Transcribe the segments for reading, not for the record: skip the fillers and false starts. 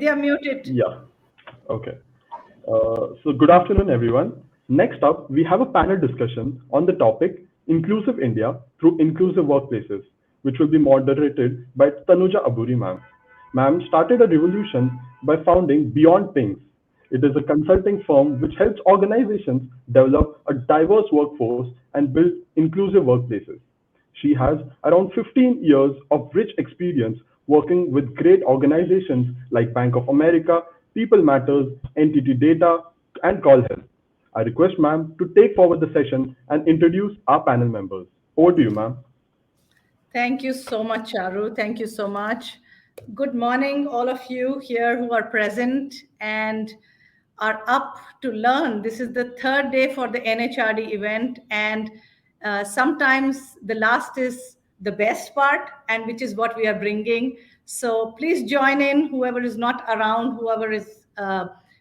Vidya, mute it. Yeah. Okay. So good afternoon, everyone. Next up, we have a panel discussion on the topic Inclusive India through Inclusive Workplaces, which will be moderated by Tanuja Aburi ma'am. Ma'am started a revolution by founding Beyond Pings. It is a consulting firm which helps organizations develop a diverse workforce and build inclusive workplaces. She has around 15 years of rich experience working with great organizations like Bank of America, People Matters, Entity Data, and Call Health. I request ma'am to take forward the session and introduce our panel members. Over to you, ma'am. Thank you so much, Charu. Thank you so much. Good morning, all of you here who are present and are up to learn. This is the third day for the NHRD event, and sometimes the last is the best part, and which is what we are bringing. So please join in, whoever is not around, whoever is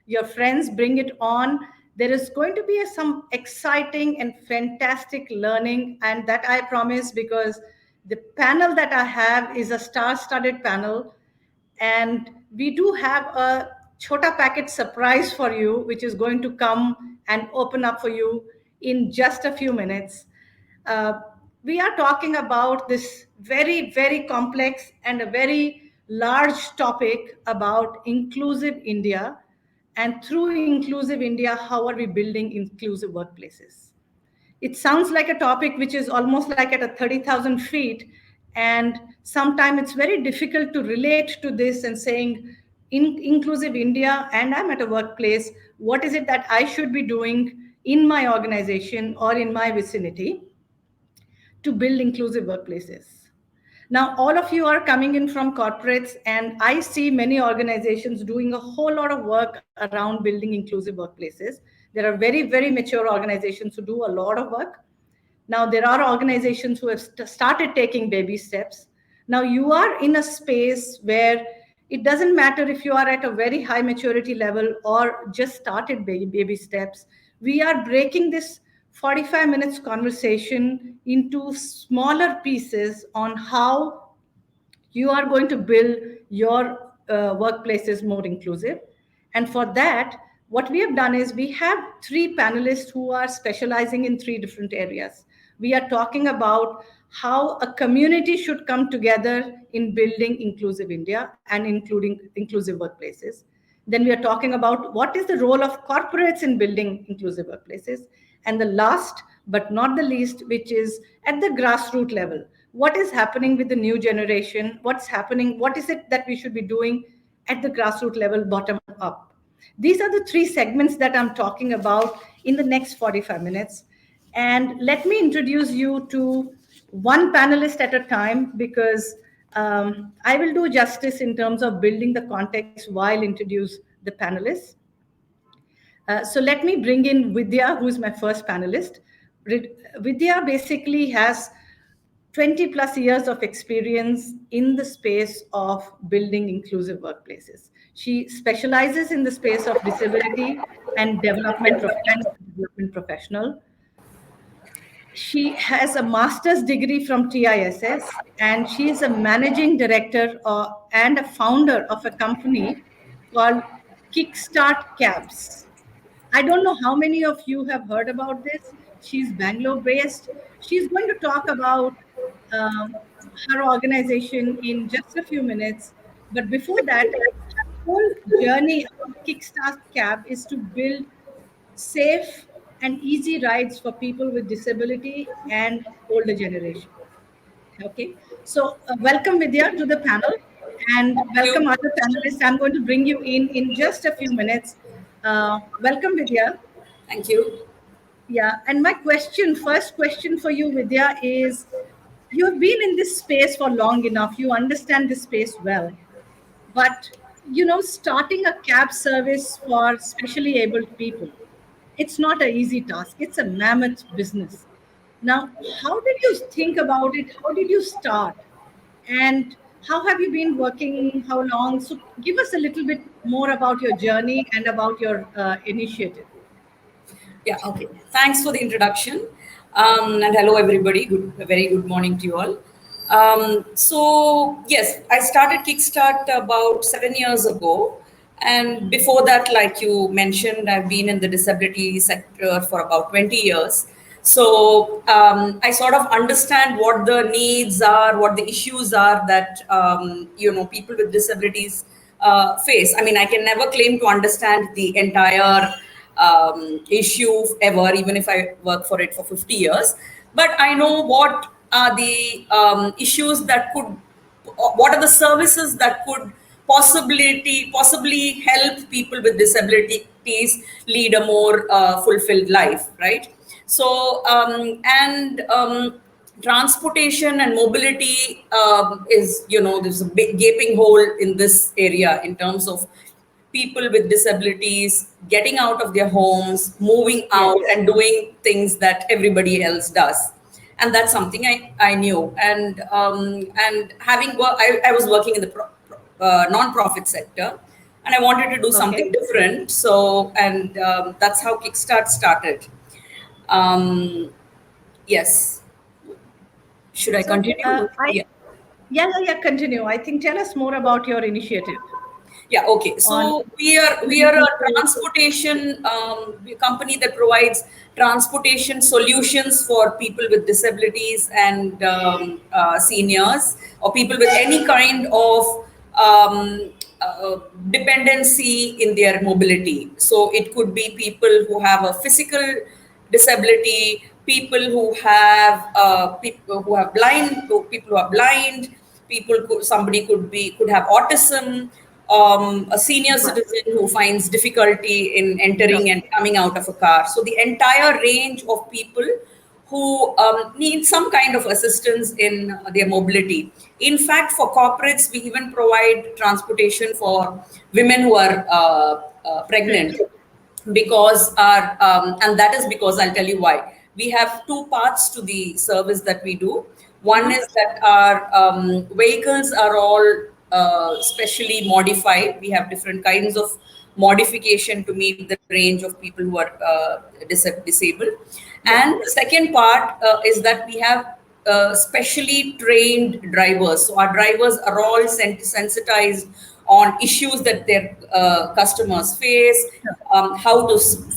your friends, bring it on. There is going to be some exciting and fantastic learning, and that I promise, because the panel that I have is a star-studded panel, and we do have a chota packet surprise for you, which is going to come and open up for you in just a few minutes. Uh, we are talking about this very, very complex and a very large topic about inclusive India. And through inclusive India, how are we building inclusive workplaces? It sounds like a topic which is almost like at a 30,000 feet. And sometimes it's very difficult to relate to this and saying, in inclusive India, and I'm at a workplace, what is it that I should be doing in my organization or in my vicinity to build inclusive workplaces? Now, all of you are coming in from corporates, and I see many organizations doing a whole lot of work around building inclusive workplaces. There are very, very mature organizations who do a lot of work. Now, there are organizations who have started taking baby steps. Now, you are in a space where it doesn't matter if you are at a very high maturity level or just started baby steps. We are breaking this 45 minutes conversation into smaller pieces on how you are going to build your workplaces more inclusive. And for that, what we have done is we have three panelists who are specializing in three different areas. We are talking about how a community should come together in building inclusive India and including inclusive workplaces. Then we are talking about what is the role of corporates in building inclusive workplaces. And the last but not the least, which is at the grassroots level, what is happening with the new generation, what's happening, what is it that we should be doing at the grassroots level, bottom up. These are the three segments that I'm talking about in the next 45 minutes. And let me introduce you to one panelist at a time, because I will do justice in terms of building the context while introduce the panelists. So let me bring in Vidya, who is my first panelist. Vidya basically has 20 plus years of experience in the space of building inclusive workplaces. She specializes in the space of disability and development professional. She has a master's degree from TISS, and she is a managing director and a founder of a company called Kickstart Cabs. I don't know how many of you have heard about this. She's Bangalore based. She's going to talk about um, her organization in just a few minutes. But before that, her whole journey of Kickstart Cab is to build safe and easy rides for people with disability and older generation. Okay, so welcome Vidya to the panel, and welcome you. other panelists. I'm going to bring you in just a few minutes. Welcome Vidya. Thank you. Yeah, and my first question for you, Vidya, is you have been in this space for long enough. You understand this space well, but starting a cab service for specially abled people, it's not an easy task. It's a mammoth business. Now, how did you think about it? How did you start? And how have you been working? How long? So, give us a little bit more about your journey and about your initiative. Yeah, okay. Thanks for the introduction. And hello, everybody. A very good morning to you all. So, yes, I started Kickstart about 7 years ago. And before that, like you mentioned, I've been in the disability sector for about 20 years. So I sort of understand what the needs are, what the issues are that people with disabilities face. I mean, I can never claim to understand the entire issue ever, even if I work for it for 50 years. But I know what are the issues that could, what are the services that could possibly help people with disabilities lead a more fulfilled life, right? So and transportation and mobility is, there's a big gaping hole in this area in terms of people with disabilities getting out of their homes, moving Yes. out and doing things that everybody else does. And that's something I knew. And having I was working in the non-profit sector, and I wanted to do Okay. something different. So, and that's how Kickstart started. Um, yes. Should I So, continue? Yeah. yeah. Continue. I think tell us more about your initiative Yeah, okay. on So we are a people. transportation company that provides transportation solutions for people with disabilities and seniors, or people with any kind of dependency in their mobility. So it could be people who have a physical disability, people who have people who are blind, somebody could have autism, a senior Got it. citizen who finds difficulty in Sure. entering and coming out of a car. So the entire range of people who need some kind of assistance in their mobility. In fact, for corporates, we even provide transportation for women who are pregnant, because our and that is because I'll tell you why. We have two parts to the service that we do. One is that our vehicles are all specially modified. We have different kinds of modification to meet the range of people who are disabled. Yeah. And the second part is that we have specially trained drivers. So our drivers are all sensitized on issues that their customers face, Sure.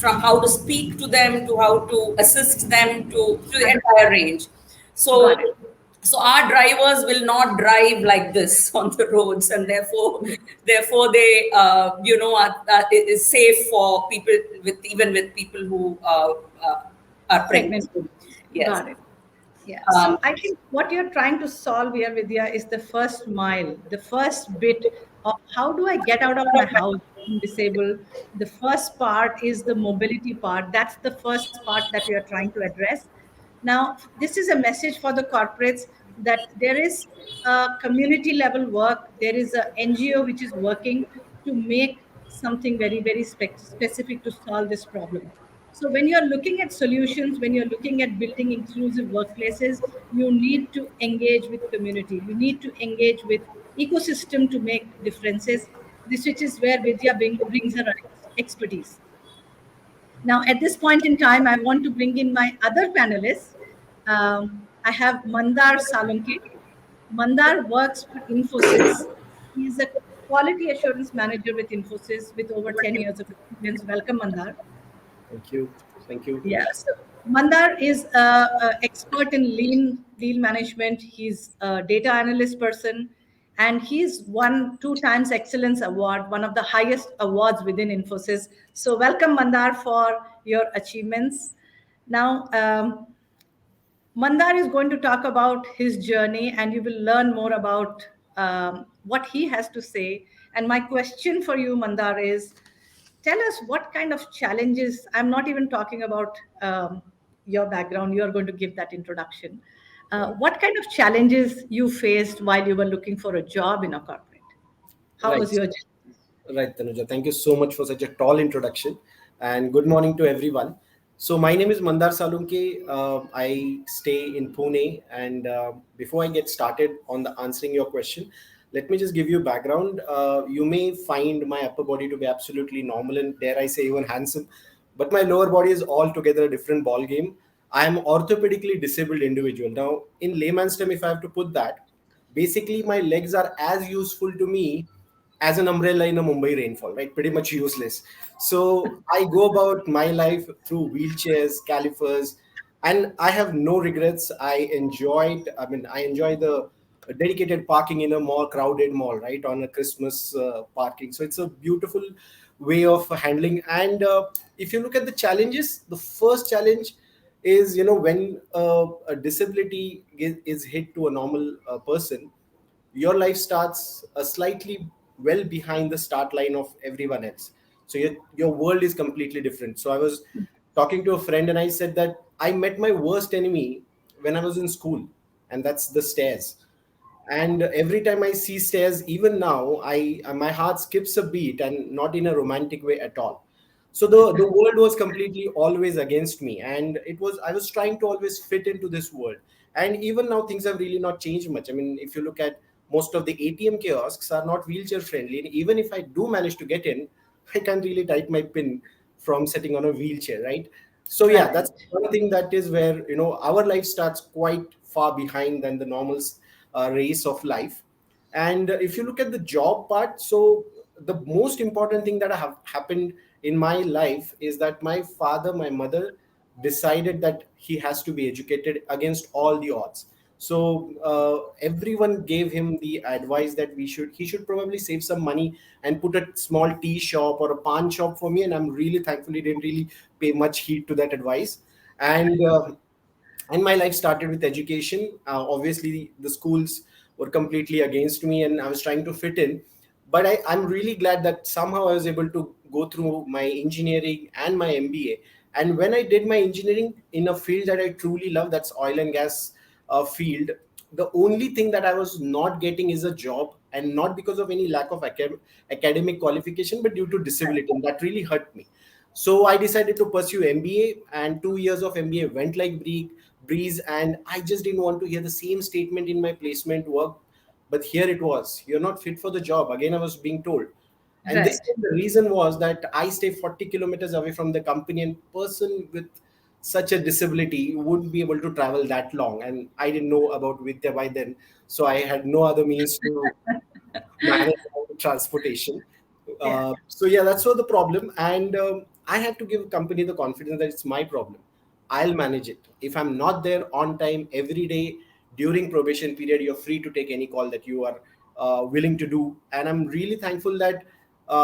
from how to speak to them to how to assist them to the Understood. entire range. So Got it. so our drivers will not drive like this on the roads, and therefore they it is safe for people with, even with people who are pregnant. Pregnant women. Yes. Got it. Yeah. Um, So I think what you're trying to solve here, Vidya, is the first mile, the first bit of how do I get out of my house being disabled. The first part is the mobility part. That's the first part that we are trying to address. Now, this is a message for the corporates that there is a community level work, there is a NGO which is working to make something very, very specific to solve this problem. So when you're looking at solutions, when you're looking at building inclusive workplaces, you need to engage with community. You need to engage with ecosystem to make differences. This which is where Vidya brings her expertise. Now, at this point in time, I want to bring in my other panelists. I have Mandar Salunke. Mandar works for Infosys. He is a quality assurance manager with Infosys with over 10 years of experience. Welcome, Mandar. Thank you. Thank you. Yeah. So Mandar is a expert in lean management. He's a data analyst person, and he's won 2 times Excellence Award, one of the highest awards within Infosys. So welcome, Mandar, for your achievements. Now, Mandar is going to talk about his journey, and you will learn more about what he has to say. And my question for you, Mandar, is tell us what kind of challenges. I'm not even talking about your background, you are going to give that introduction. What kind of challenges you faced while you were looking for a job in a corporate? How Right. was your journey? Right, Tanuja. Thank you so much for such a tall introduction. And good morning to everyone. So, my name is Mandar Salunke. I stay in Pune. And before I get started on the answering your question, let me just give you background. You may find my upper body to be absolutely normal and, dare I say, even handsome. But my lower body is altogether a different ball game. I am orthopedically disabled individual. Now, in layman's term, if I have to put that, basically my legs are as useful to me as an umbrella in a Mumbai rainfall, right? Pretty much useless. So I go about my life through wheelchairs, calipers, and I have no regrets. I enjoy the dedicated parking in a more crowded mall, right? On a Christmas parking. So it's a beautiful way of handling. And if you look at the challenges, the first challenge is, when a disability is hit to a normal person, your life starts slightly well behind the start line of everyone else. So your world is completely different. So I was talking to a friend and I said that I met my worst enemy when I was in school, and that's the stairs. And every time I see stairs, even now, I my heart skips a beat, and not in a romantic way at all. So the world was completely always against me, and I was trying to always fit into this world. And even now, things have really not changed much. I mean, if you look at most of the ATM kiosks are not wheelchair friendly, and even if I do manage to get in, I can't really type my pin from sitting on a wheelchair, right? So yeah, Right. that's one thing, that is where our life starts quite far behind than the normal race of life. And if you look at the job part, so the most important thing that have happened in my life is that my father, my mother decided that he has to be educated against all the odds. So everyone gave him the advice that he should probably save some money and put a small tea shop or a pawn shop for me. And I'm really thankful he didn't really pay much heed to that advice. And my life started with education. Obviously, the schools were completely against me, and I was trying to fit in. But I'm really glad that somehow I was able to go through my engineering and my MBA. And when I did my engineering in a field that I truly love, that's oil and gas field, the only thing that I was not getting is a job, and not because of any lack of academic qualification, but due to disability. And that really hurt me. So I decided to pursue MBA, and 2 years of MBA went like breeze. And I just didn't want to hear the same statement in my placement work. But here it was: you're not fit for the job. Again, I was being told. And this Right. time the reason was that I stay 40 kilometers away from the company, and person with such a disability wouldn't be able to travel that long. And I didn't know about Vidya by then. So I had no other means to manage all the transportation. Yeah. So yeah, that's what the problem. And I had to give company the confidence that it's my problem. I'll manage it. If I'm not there on time every day during probation period, you're free to take any call that you are willing to do. And I'm really thankful that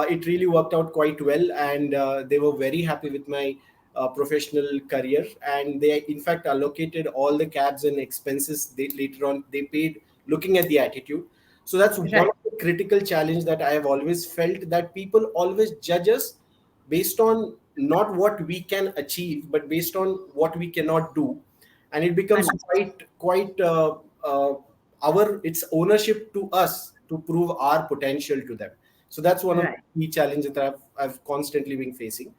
it really worked out quite well, and they were very happy with my professional career. And they in fact allocated all the cabs and expenses. They later on they paid, looking at the attitude. So that's one Right. of the critical challenge that I have always felt, that people always judge us based on not what we can achieve, but based on what we cannot do. And it becomes Understood. quite our it's ownership to us to prove our potential to them. So that's one of Right. the key challenges that I've constantly been facing.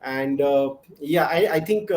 And yeah, I think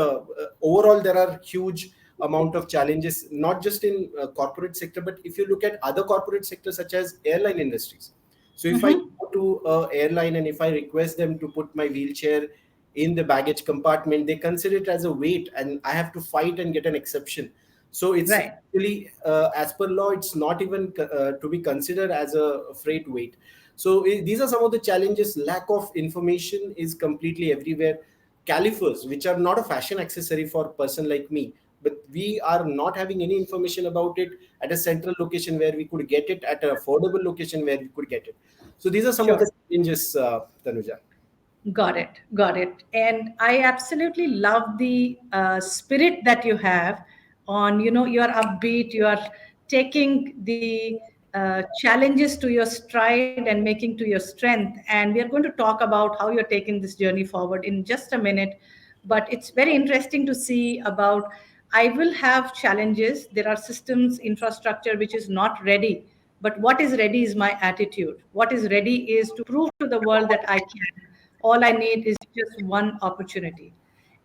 overall there are huge amount of challenges, not just in corporate sector, but if you look at other corporate sectors such as airline industries. So if I Mm-hmm. go to airline and if I request them to put my wheelchair in the baggage compartment, they consider it as a weight, and I have to fight and get an exception. So it's Right. really, as per law, it's not even to be considered as a freight weight. So these are some of the challenges. Lack of information is completely everywhere. Calipers, which are not a fashion accessory for a person like me, but we are not having any information about it at a central location where we could get it, at an affordable location where we could get it. So these are some of Sure. the challenges, Tanuja. Got it. Got it. And I absolutely love the spirit that you have on, you are upbeat, you are taking the challenges to your stride and making to your strength. And we are going to talk about how you're taking this journey forward in just a minute. But it's very interesting to see about, I will have challenges. There are systems, infrastructure which is not ready. But what is ready is my attitude. What is ready is to prove to the world that I can. All I need is just one opportunity.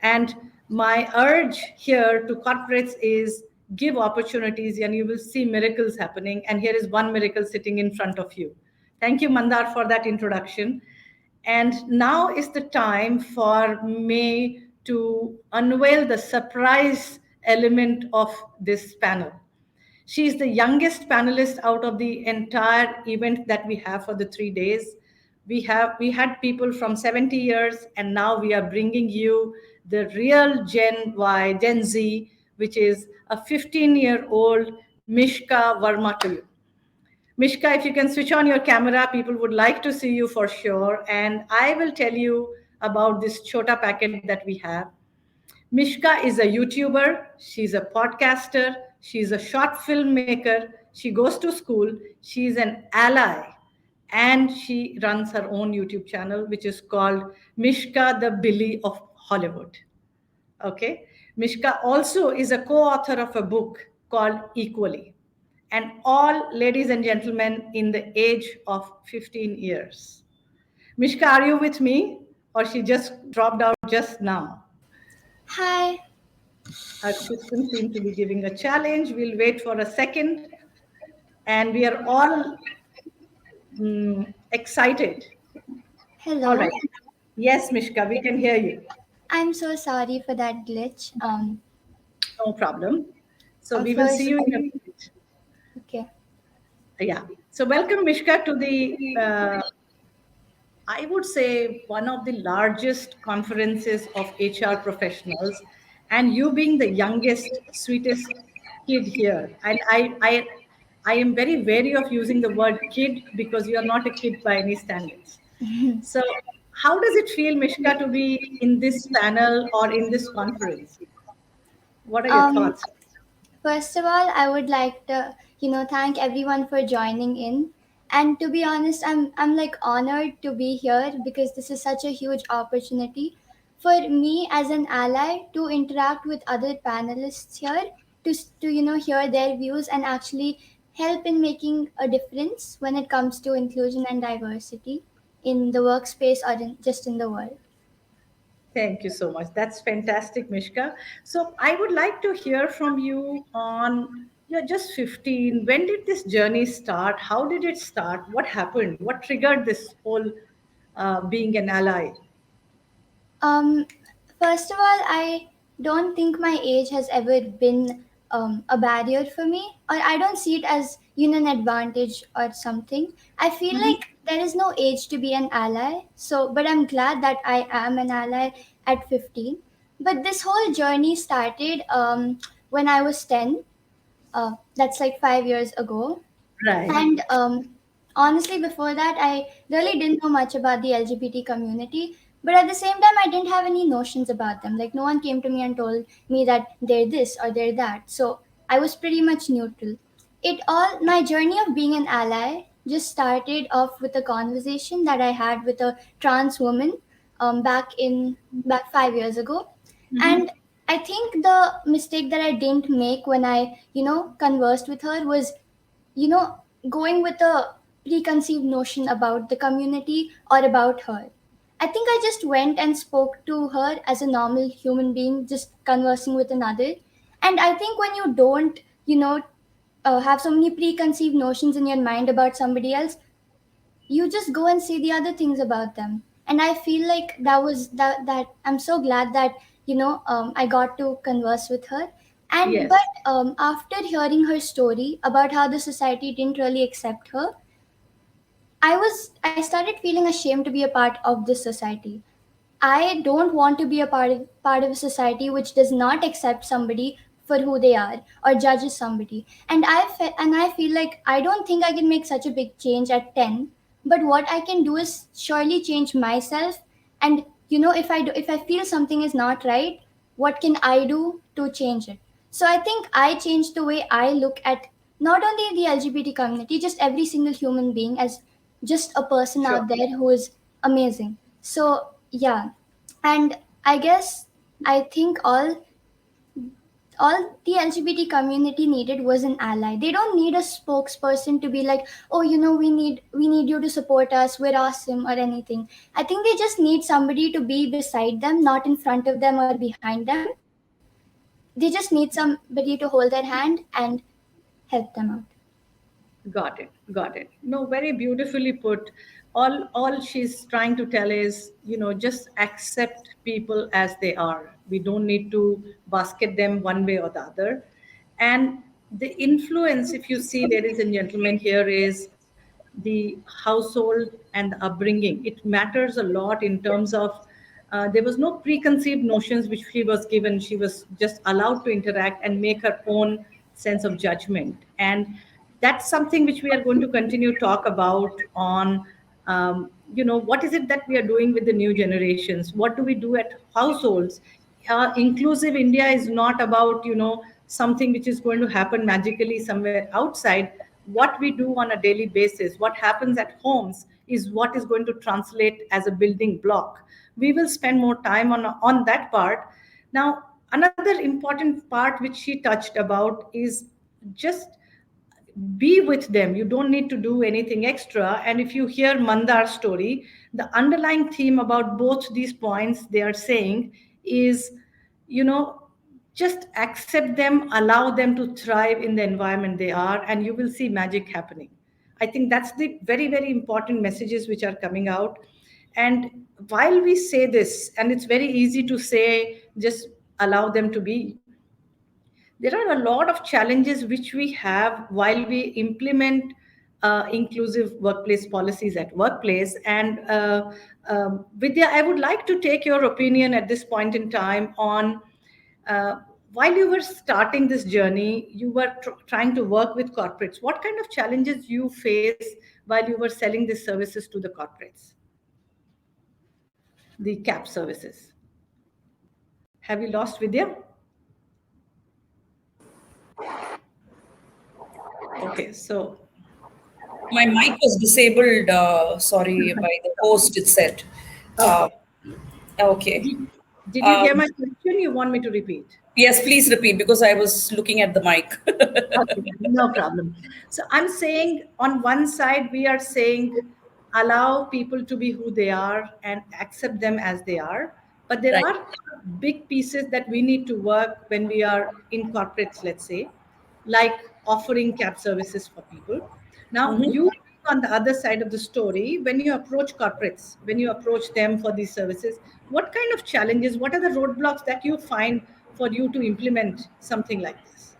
And my urge here to corporates is give opportunities and you will see miracles happening. And here is one miracle sitting in front of you. Thank you, Mandar, for that introduction. And now is the time for me to unveil the surprise element of this panel. She is the youngest panelist out of the entire event that we have for the 3 days. We had people from 70 years, and now we are bringing you the real Gen Y, Gen Z, which is a 15-year-old Mishka Verma to you. Mishka, if you can switch on your camera, people would like to see you for sure. And I will tell you about this Chota packet that we have. Mishka is a YouTuber, she's a podcaster, she's a short filmmaker, she goes to school, she's an ally, and she runs her own YouTube channel, which is called Mishka the Billy of Hollywood. Okay. Mishka also is a co-author of a book called Equally. And all ladies and gentlemen in the age of 15 years. Mishka, are you with me? Or she just dropped out just now? Hi. Our system seems to be giving a challenge. We'll wait for a second. And we are all excited. All Hello. right. Yes, Mishka, we can hear you. I'm so sorry for that glitch. No problem. So we will see First, you in a minute. okay. Yeah. So welcome, Mishka, to the, I would say, one of the largest conferences of HR professionals, and you being the youngest, sweetest kid here. And I am very wary of using the word kid because you are not a kid by any standards. So how does it feel, Mishka, to be in this panel or in this conference? What are your Um, thoughts? First of all, I would like to, thank everyone for joining in. And to be honest, I'm like honored to be here because this is such a huge opportunity for me as an ally to interact with other panelists here to hear their views and actually help in making a difference when it comes to inclusion and diversity in the workspace or just in the world. Thank you so much. That's fantastic, Mishka. So I would like to hear from you on, you're just 15. When did this journey start? How did it start? What happened? What triggered this whole being an ally? Um, First of all, I don't think my age has ever been a barrier for me, or I don't see it as an advantage or something. I feel Mhm. like there is no age to be an ally. So, but I'm glad that I am an ally at 15. But this whole journey started when I was 10. That's like 5 years ago. Right. And honestly, before that, I really didn't know much about the LGBT community. But at the same time, I didn't have any notions about them. Like, no one came to me and told me that they're this or they're that. So I was pretty much neutral. My journey of being an ally just started off with a conversation that I had with a trans woman back 5 years ago. Mhm. And I think the mistake that I didn't make when I, conversed with her was you know, going with a preconceived notion about the community or about her. I think I just went and spoke to her as a normal human being, just conversing with another. And I think when you don't, have so many preconceived notions in your mind about somebody else, you just go and see the other things about them. And I feel like that I'm so glad that I got to converse with her. And Yes. but after hearing her story about how the society didn't really accept her, I started feeling ashamed to be a part of this society. I don't want to be a part of a society which does not accept somebody for who they are or judges somebody. And I feel like I don't think I can make such a big change at 10, but what I can do is surely change myself. And if I feel something is not right, what can I do to change it? So I think I changed the way I look at not only the LGBT community, just every single human being as just a person Sure. out there who is amazing. So yeah, and I think all the LGBT community needed was an ally. They don't need a spokesperson to be like, oh, we need you to support us, we're awesome or anything. I think they just need somebody to be beside them, not in front of them or behind them. They just need somebody to hold their hand and help them out. Got it. Got it. No, very beautifully put. All she's trying to tell is, just accept people as they are. We don't need to basket them one way or the other. And the influence, if you see, ladies and gentlemen, here is the household and the upbringing. It matters a lot in terms of there was no preconceived notions which she was given. She was just allowed to interact and make her own sense of judgment. And that's something which we are going to continue talk about on what is it that we are doing with the new generations? What do we do at households? Inclusive India is not about something which is going to happen magically somewhere outside. What we do on a daily basis, what happens at homes, is what is going to translate as a building block. We will spend more time on that part. Now, another important part which she touched about is just be with them. You don't need to do anything extra. And if you hear Mandar's story, the underlying theme about both these points they are saying is, you know, just accept them, allow them to thrive in the environment they are, and you will see magic happening. I think that's the very, very important messages which are coming out. And while we say this, and it's very easy to say, just allow them to be, there are a lot of challenges which we have while we implement inclusive workplace policies at workplace. And Vidya, I would like to take your opinion at this point in time on while you were starting this journey, you were trying to work with corporates. What kind of challenges you face while you were selling these services to the corporates, the CAP services? Have you lost Vidya? Okay, so My mic was disabled, sorry, by the host, it said. Uh, okay. okay. Did you hear Um, my question? You want me to repeat? yes, please repeat because I was looking at the mic. Okay, no problem. So I'm saying on one side, we are saying allow people to be who they are and accept them as they are. But there Right. are big pieces that we need to work when we are in corporates, let's say, like offering cab services for people. Now, Mhm. you on the other side of the story, when you approach corporates, when you approach them for these services, what kind of challenges, what are the roadblocks that you find for you to implement something like this?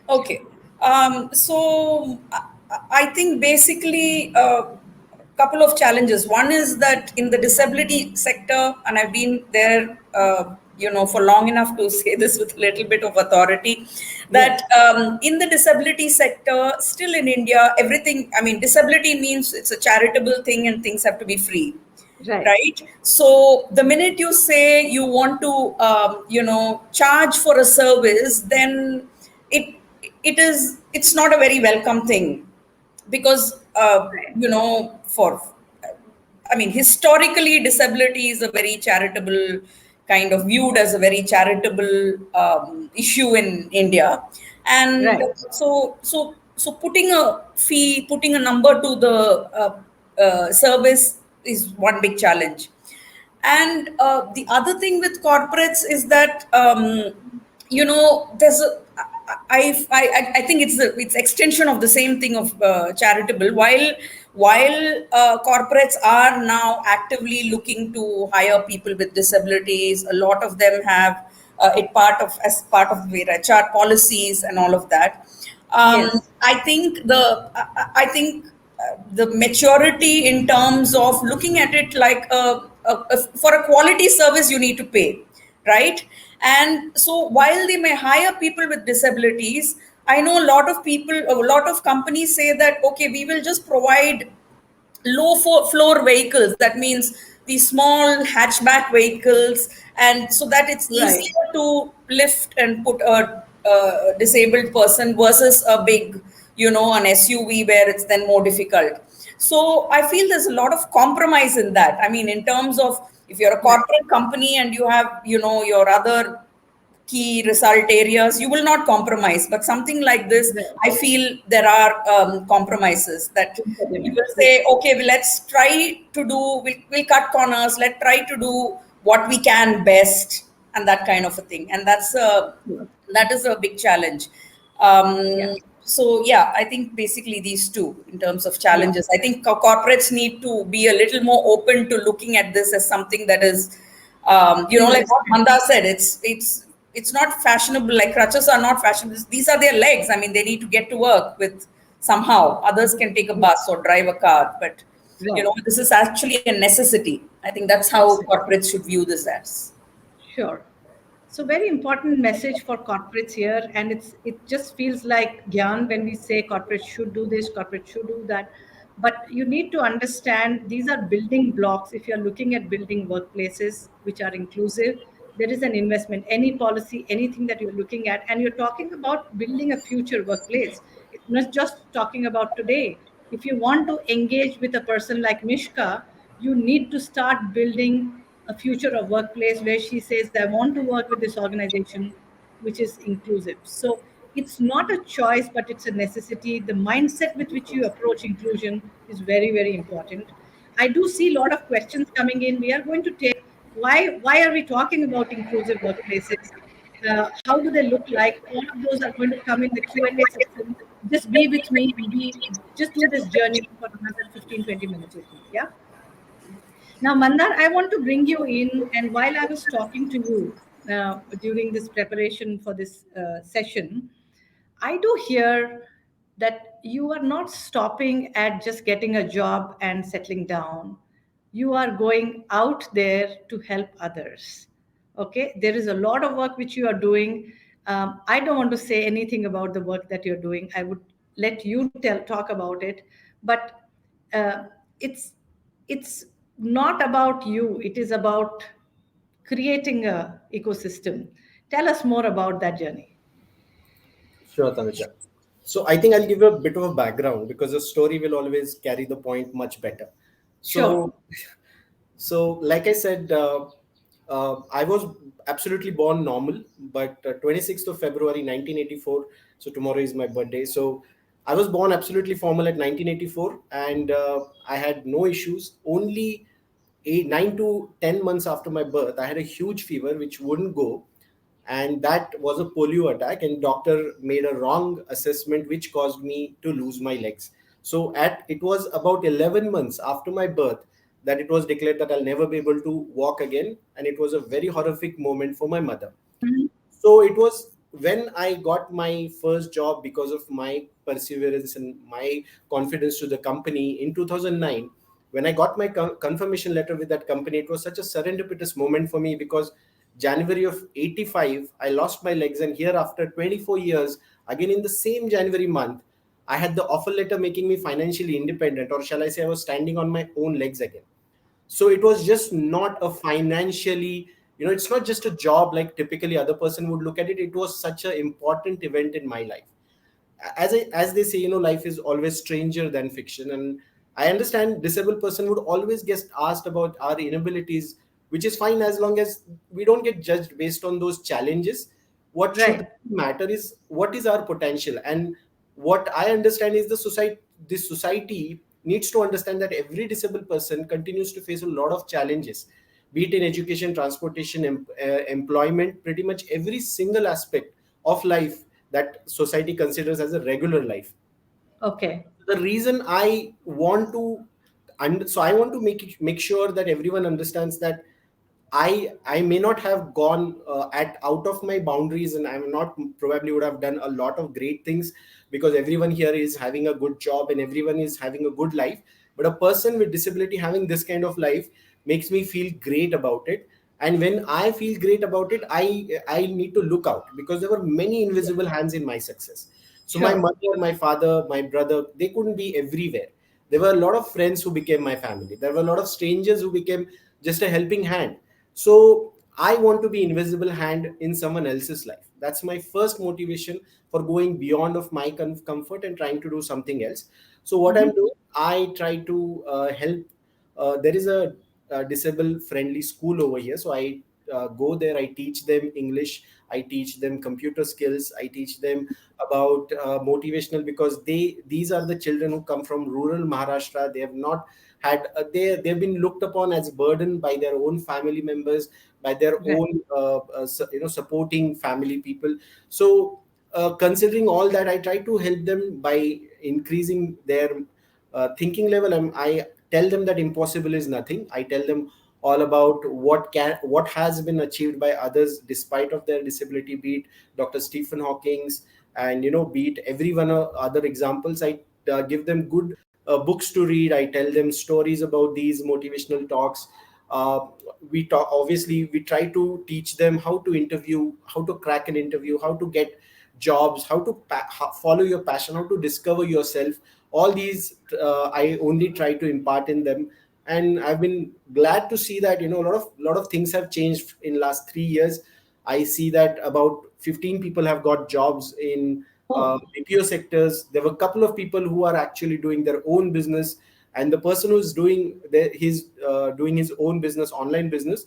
Okay. So I think basically a couple of challenges. One is that in the disability sector, and I've been there, for long enough to say this with a little bit of authority, that Yes. in the disability sector, still in India, everything, I mean, disability means it's a charitable thing and things have to be free, Right. right? So the minute you say you want to charge for a service, then it it's not a very welcome thing, because for I mean, historically, disability is a very charitable kind of viewed as a very charitable issue in India, and Right. so putting a fee, putting a number to the service is one big challenge. And the other thing with corporates is that there's a I think it's extension of the same thing of charitable. While corporates are now actively looking to hire people with disabilities, a lot of them have it as part of their HR policies and all of that. Yes. I think the maturity in terms of looking at it like for a quality service you need to pay, right? And so while they may hire people with disabilities, I know a lot of companies say that, okay, we will just provide floor vehicles. That means these small hatchback vehicles, and so that it's Right. easier to lift and put a disabled person versus a big, an SUV where it's then more difficult. So I feel there's a lot of compromise in that. I mean, in terms of if you're a Right. corporate company and you have, your other key result areas, you will not compromise. But something like this, Right. I feel there are compromises that you will Impediments. say, Yes. okay, well, let's try to do, we'll cut corners, let's try to do what we can best, and that kind of a thing. And that is a big challenge. Yeah. So yeah, I think basically these two in terms of Yeah. challenges. I think corporates need to be a little more open to looking at this as something that is, like what Investment. Manda said, it's it's not fashionable. Like crutches are not fashionable. These are their legs. I mean, they need to get to work with somehow. Others can take a bus or drive a car, but Right. this is actually a necessity. I think that's how Absolutely. corporates should view this as. Sure. So very important message for corporates here, and it just feels like gyan when we say corporates should do this, corporates should do that. But you need to understand these are building blocks. If you're looking at building workplaces which are inclusive, there is an investment. Any policy, anything that you're looking at, and you're talking about building a future workplace. It's not just talking about today. If you want to engage with a person like Mishka, you need to start building a future of workplace where she says, I want to work with this organization which is inclusive. So it's not a choice, but it's a necessity. The mindset with which you approach inclusion is very, very important. I do see a lot of questions coming in. We are going to take why are we talking about inclusive workplaces? How do they look like? All of those are going to come in the Q&A section. Just be with me. We just do this journey for another 15, 20 minutes with me. Yeah. Now, Mandar, I want to bring you in. And while I was talking to you during this preparation for this session, I do hear that you are not stopping at just getting a job and settling down. You are going out there to help others. Okay, there is a lot of work which you are doing. I don't want to say anything about the work that you're doing. I would let you talk about it. But uh, it's it's not about you. It is about creating a ecosystem. Tell us more about that journey. Sure, Tanuja. So I think I'll give a bit of a background because the story will always carry the point much better. Sure. So, like I said, I was absolutely born normal, but 26th of February 1984. So tomorrow is my birthday. So I was born absolutely formal at 1984, and I had no issues. Only 9 to 10 months after my birth, I had a huge fever which wouldn't go, and that was a polio attack, and doctor made a wrong assessment which caused me to lose my legs. So at it was about 11 months after my birth that it was declared that I'll never be able to walk again, and it was a very horrific moment for my mother. So it was when I got my first job because of my perseverance and my confidence to the company in 2009. When I got my confirmation letter with that company, it was such a serendipitous moment for me because January of 85, I lost my legs, and here after 24 years, again in the same January month, I had the offer letter making me financially independent, or shall I say, I was standing on my own legs again. So it was just not a financially, it's not just a job like typically other person would look at it. It was such an important event in my life. As they say, life is always stranger than fiction, and I understand disabled person would always get asked about our inabilities, which is fine as long as we don't get judged based on those challenges. What should Right. matter is what is our potential, and what I understand is this society needs to understand that every disabled person continues to face a lot of challenges, be it in education, transportation, employment, pretty much every single aspect of life that society considers as a regular life. Okay. The reason I want to, and so I want to make sure that everyone understands that I may not have gone at out of my boundaries, and I'm not probably would have done a lot of great things because everyone here is having a good job and everyone is having a good life. But a person with disability having this kind of life makes me feel great about it. And when I feel great about it, I need to look out because there were many invisible hands in my success. So my Sure. mother, my father, my brother, they couldn't be everywhere. There were a lot of friends who became my family. There were a lot of strangers who became just a helping hand. So I want to be invisible hand in someone else's life. That's my first motivation for going beyond of my comfort and trying to do something else. So what I'm Mhm. doing, I try to help. There is a disabled friendly school over here, so I go there. I teach them English. I teach them computer skills. I teach them about motivational, because these are the children who come from rural Maharashtra. They have not had they've been looked upon as burden by their own family members, by their Right. own supporting family people. So considering all that, I try to help them by increasing their thinking level. I tell them that impossible is nothing. I tell them all about what has been achieved by others despite of their disability, be it Dr. Stephen Hawking's, and be it every one of other examples. I give them good books to read. I tell them stories about these motivational talks. uh, we talk, obviously we try to teach them how to interview, how to crack an interview, how to get jobs, how to follow your passion, how to discover yourself. All these I only try to impart in them. And I've been glad to see that a lot of things have changed in last 3 years. I see that about 15 people have got jobs in Oh, BPO sectors. There were a couple of people who are actually doing their own business, and the person who's doing his own business, online business,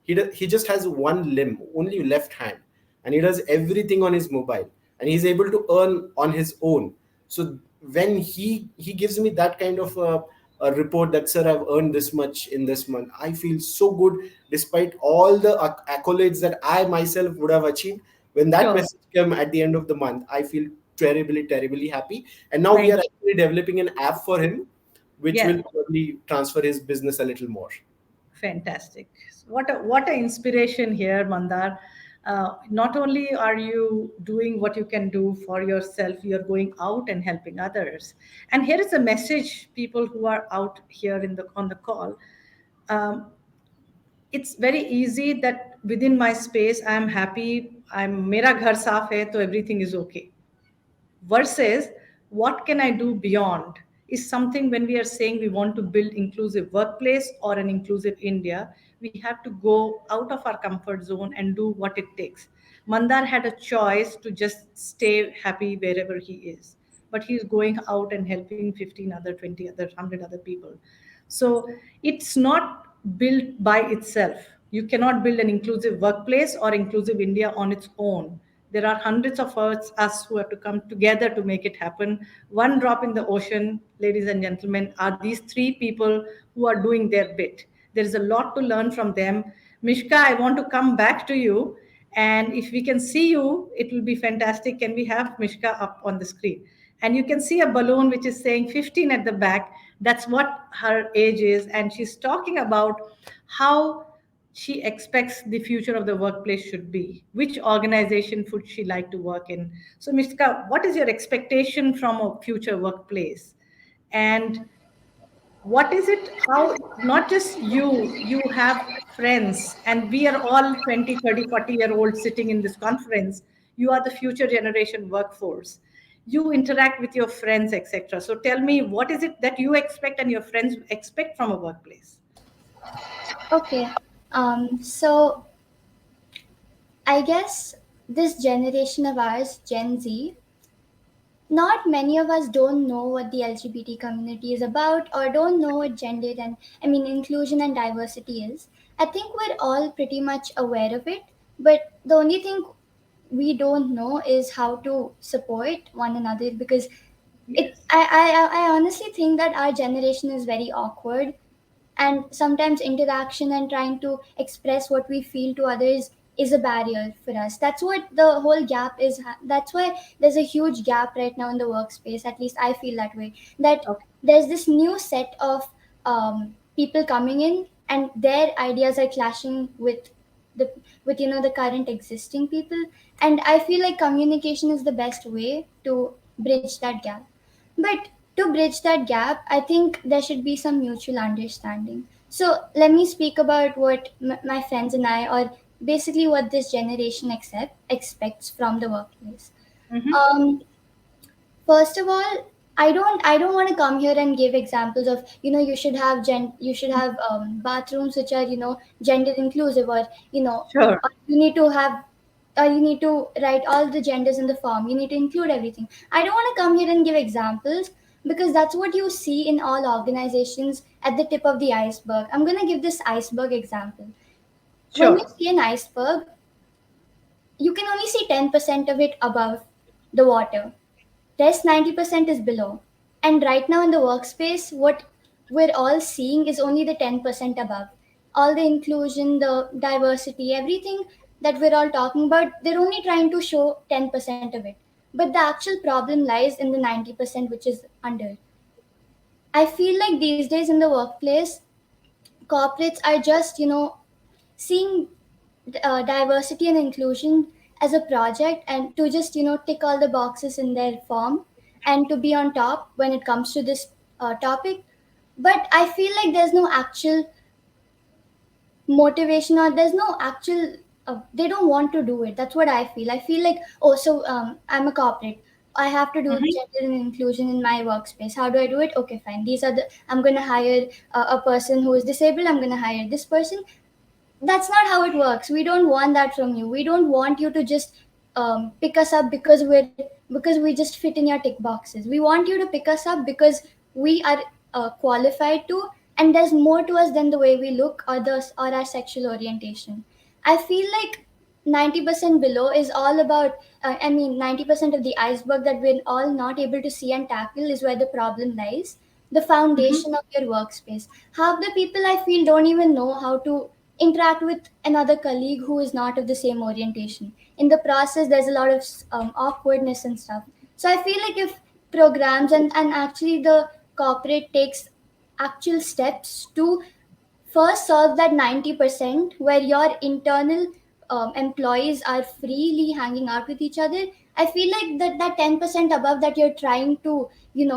he just has one limb, only left hand, and he does everything on his mobile, and he's able to earn on his own. So when he gives me that kind of a report that, sir, I've earned this much in this month, I feel so good, despite all the accolades that I myself would have achieved. When that sure. message came at the end of the month, I feel terribly happy. And now we are Thank you. actually developing an app for him, which Yeah. will probably transfer his business a little more. Fantastic. What a inspiration here, Mandar. Not only are you doing what you can do for yourself, you're going out and helping others. And here is a message, people who are out here on the call. Um, it's very easy that within my space, I'm happy. Mera ghar saaf hai, so everything is okay, versus what can I do beyond is something. When we are saying we want to build inclusive workplace or an inclusive India, we have to go out of our comfort zone and do what it takes. Mandar had a choice to just stay happy wherever he is, but he's going out and helping 15 other, 20 other, 100 other people. So it's not built by itself. You cannot build an inclusive workplace or inclusive India on its own. There are hundreds of us who have to come together to make it happen. One drop in the ocean, ladies and gentlemen, are these three people who are doing their bit. There is a lot to learn from them. Mishka, I want to come back to you. And if we can see you, it will be fantastic. Can we have Mishka up on the screen? And you can see a balloon which is saying 15 at the back. That's what her age is. And she's talking about how she expects the future of the workplace should be. Which organization would she like to work in? So, Mishka, what is your expectation from a future workplace? And what is it, how, not just you have friends, and we are all 20, 30, 40-year olds sitting in this conference. You are the future generation workforce. You interact with your friends, etc. So tell me, what is it that you expect and your friends expect from a workplace? Okay. So I guess this generation of ours, Gen Z, not many of us don't know what the LGBT community is about or don't know what gender and inclusion and diversity is. I think we're all pretty much aware of it, but the only thing we don't know is how to support one another, because it Yes. I honestly think that our generation is very awkward, and sometimes interaction and trying to express what we feel to others is a barrier for us. That's what the whole gap is. That's why there's a huge gap right now in the workspace. At least I feel that way, that Okay. there's this new set of people coming in, and their ideas are clashing the with the current existing people. And I feel like communication is the best way to bridge that gap. But to bridge that gap, I think there should be some mutual understanding. So let me speak about what my friends and I, or basically what this generation expects from the workplace. Mm-hmm. Um, First of all, I don't want to come here and give examples of, you should have bathrooms which are, gender inclusive, or Sure. or you need to write all the genders in the form. You need to include everything. I don't want to come here and give examples, because that's what you see in all organizations at the tip of the iceberg. I'm going to give this iceberg example. When you Sure. see an iceberg, you can only see 10% of it above the water. Rest 90% is below. And right now in the workspace, what we're all seeing is only the 10% above. All the inclusion, the diversity, everything that we're all talking about, they're only trying to show 10% of it. But the actual problem lies in the 90% which is under. I feel like these days in the workplace, corporates are just, seeing diversity and inclusion as a project, and to just, tick all the boxes in their form and to be on top when it comes to this topic. But I feel like there's no actual motivation, or there's no actual they don't want to do it. That's what I feel. I feel like, oh, so I'm a corporate, I have to do Mhm. gender and inclusion in my workspace. How do I do it? Okay, fine, these are the, I'm going to hire a person who is disabled, I'm going to hire this person. That's not how it works. We don't want that from you. We don't want you to just pick us up because we just fit in your tick boxes. We want you to pick us up because we are qualified to, and there's more to us than the way we look or our sexual orientation. I feel like 90% below is all about, 90% of the iceberg that we're all not able to see and tackle is where the problem lies. The Mhm. foundation of your workspace. Half the people I feel don't even know how to interact with another colleague who is not of the same orientation. In the process, there's a lot of awkwardness and stuff. So I feel like if programs and actually the corporate takes actual steps to first solve that 90% where your internal employees are freely hanging out with each other, I feel like that 10% above that you're trying to,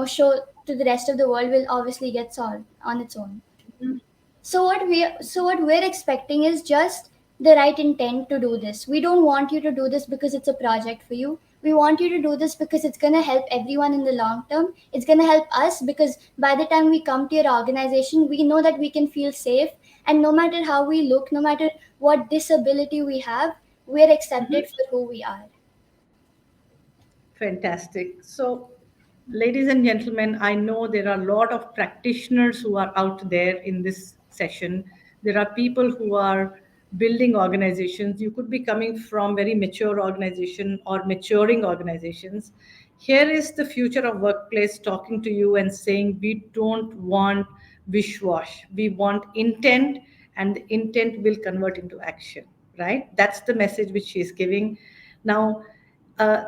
show to the rest of the world will obviously get solved on its own. Mhm. So what we're expecting is just the right intent to do this. We don't want you to do this because it's a project for you. We want you to do this because it's going to help everyone in the long term. It's going to help us because by the time we come to your organization, we know that we can feel safe, and no matter how we look, no matter what disability we have, we're accepted Mhm. for who we are. Fantastic. So, ladies and gentlemen, I know there are a lot of practitioners who are out there in this session. There are people who are building organizations. You could be coming from very mature organization or maturing organizations. Here is the future of workplace talking to you and saying we don't want wish wash. We want intent, and the intent will convert into action, right? That's the message which she is giving. Now,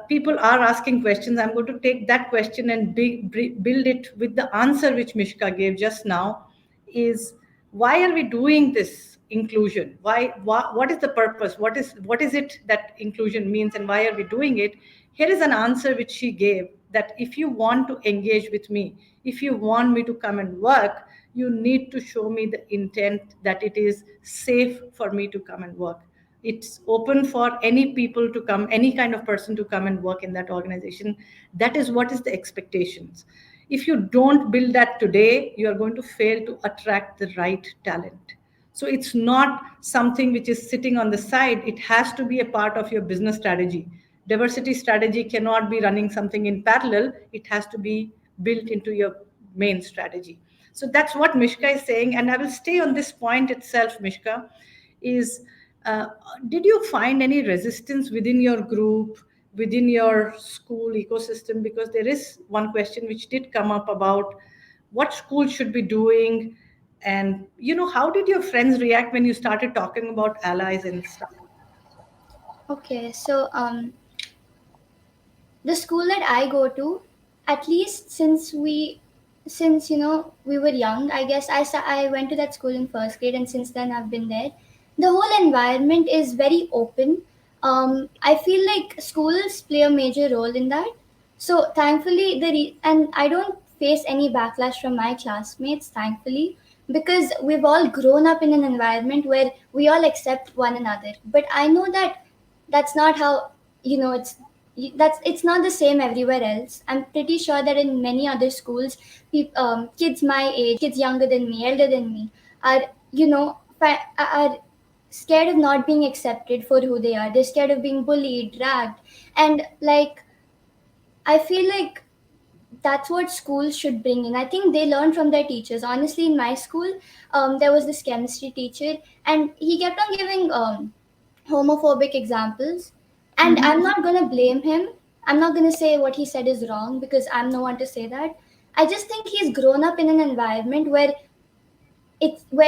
people are asking questions. I'm going to take that question and build it with the answer which Mishka gave just now. Is why are we doing this inclusion? What is the purpose? What is it that inclusion means, and why are we doing it? Here is an answer which she gave, that if you want to engage with me, if you want me to come and work, you need to show me the intent that it is safe for me to come and work. It's open for any people to come, any kind of person to come and work in that organization. That is what is the expectations. If you don't build that today, you are going to fail to attract the right talent. So it's not something which is sitting on the side. It has to be a part of your business strategy. Diversity strategy cannot be running something in parallel. It has to be built into your main strategy. So that's what Mishka is saying, and I will stay on this point itself. Mishka, is uh, did you find any resistance within your group, within your school ecosystem? Because there is one question which did come up about what school should be doing, and how did your friends react when you started talking about allies and stuff? Okay, so the school that I go to, at least since we were young, I guess I went to that school in first grade, and since then I've been there. The whole environment is very open. I feel like schools play a major role in that. So thankfully, and I don't face any backlash from my classmates, thankfully, because we've all grown up in an environment where we all accept one another. But I know that that's not how, it's not the same everywhere else. I'm pretty sure that in many other schools, kids my age, kids younger than me, elder than me, are are scared of not being accepted for who they are. They're scared of being bullied, dragged, and like I feel like that's what schools should bring in. I think they learn from their teachers. Honestly, in my school, there was this chemistry teacher, and he kept on giving homophobic examples. And I'm Mhm. not going to blame him. I'm not going to say what he said is wrong because I'm no one to say that. I just think he's grown up in an environment where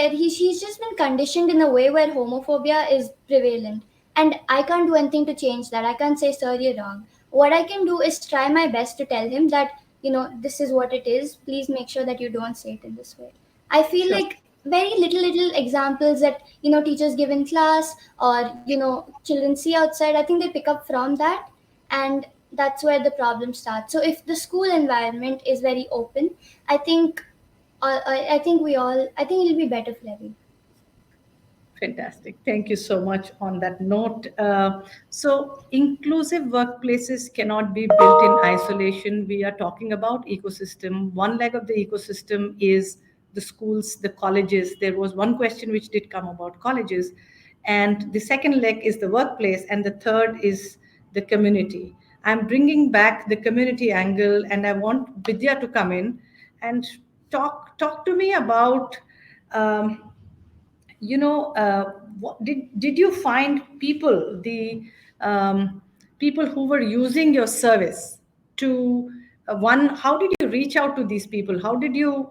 he's just been conditioned in a way where homophobia is prevalent. And I can't do anything to change that. I can't say, sir, you're wrong. What I can do is try my best to tell him that, this is what it is. Please make sure that you don't say it in this way. I feel Sure. like very little examples that teachers give in class, or children see outside. I think they pick up from that, and that's where the problem starts. So if the school environment is very open, I think I think it'll be better for everyone. Fantastic. Thank you so much on that note. So, inclusive workplaces cannot be built in isolation. We are talking about ecosystem. One leg of the ecosystem is the schools, the colleges. There was one question which did come about colleges. And the second leg is the workplace. And the third is the community. I'm bringing back the community angle, and I want Vidya to come in and talk to me about. Um, what did you find people, the people who were using your service to one, how did you reach out to these people? How did you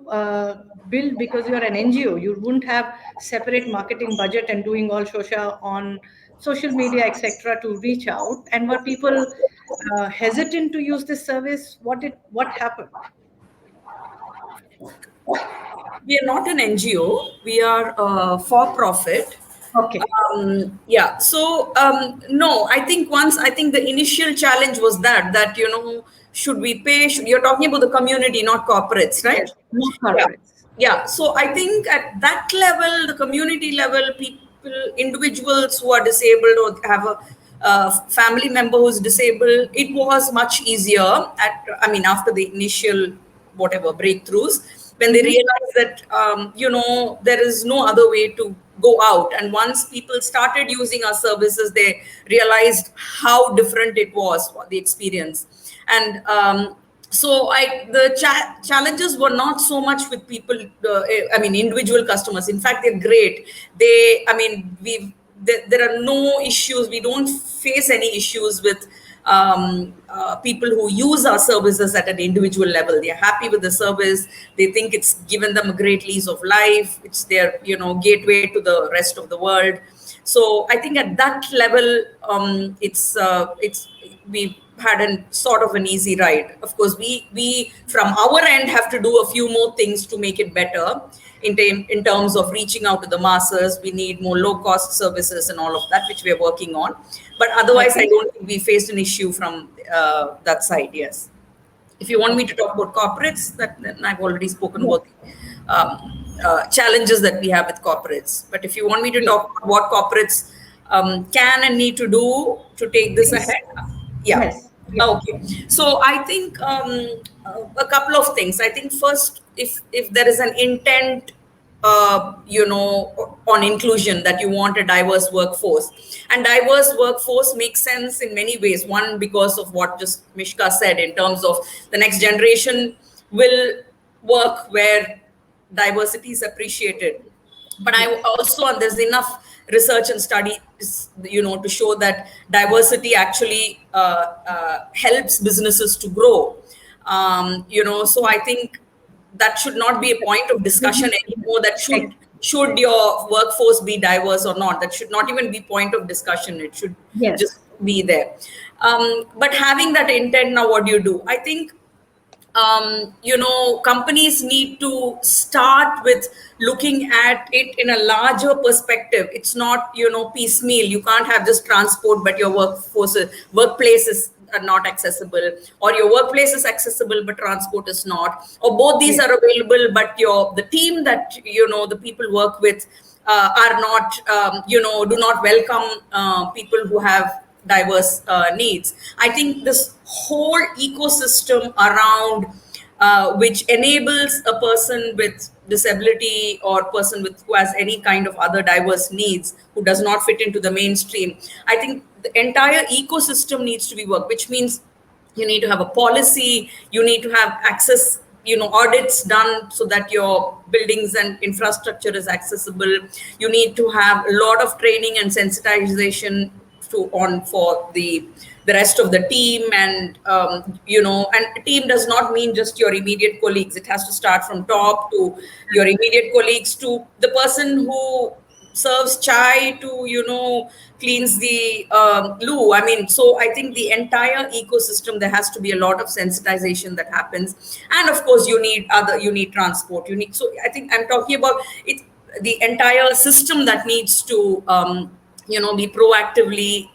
build, because you are an NGO, you wouldn't have separate marketing budget and doing all on social media, etc., to reach out? And were people hesitant to use this service? What happened? We are not an NGO. We are for profit. Okay. Yeah. So no, I think the initial challenge was that should we pay? You're talking about the community, not corporates, right? Yes, not Yeah. corporates. Yeah. So I think at that level, the community level, people, individuals who are disabled or have a family member who's disabled, it was much easier after the initial whatever breakthroughs, when they realized that there is no other way to go out. And once people started using our services, they realized how different it was, the experience. And so the challenges were not so much with people, individual customers. In fact, they're great. There are no issues. We don't face any issues with people who use our services at an individual level. They're happy with the service. They think it's given them a great lease of life. It's their gateway to the rest of the world. So I think at that level, it's we had a sort of an easy ride. Of course, we from our end have to do a few more things to make it better in terms of reaching out to the masses. We need more low cost services and all of that, which we are working on. But otherwise, I don't think we faced an issue from that side. Yes. If you want me to talk about corporates, then I've already spoken about the challenges that we have with corporates. But if you want me to talk about what corporates can and need to do to take this ahead, yeah. Yes. Okay. So I think a couple of things. I think first, if there is an intent, on inclusion, that you want a diverse workforce, and diverse workforce makes sense in many ways. One, because of what just Mishka said, in terms of the next generation will work where diversity is appreciated. But I also, and there's enough research and studies, to show that diversity actually helps businesses to grow. So I think that should not be a point of discussion anymore. That should your workforce be diverse or not? That should not even be point of discussion. It should just be there. But having that intent, now what do you do? I think companies need to start with looking at it in a larger perspective. It's not, piecemeal. You can't have just transport, but your workplaces are not accessible, or your workplace is accessible, but transport is not, or both these are available, but the team that, the people work with are not, do not welcome people who have diverse needs. I think this whole ecosystem around which enables a person with disability or person who has any kind of other diverse needs, who does not fit into the mainstream, I think the entire ecosystem needs to be worked, which means you need to have a policy, you need to have access, audits done so that your buildings and infrastructure is accessible. You need to have a lot of training and sensitization for the rest of the team. And and team does not mean just your immediate colleagues. It has to start from top to your immediate colleagues, to the person who serves chai, to cleans the loo. So I think the entire ecosystem, there has to be a lot of sensitization that happens. And of course, you need transport, so I think I'm talking about it. the entire system that needs to be proactively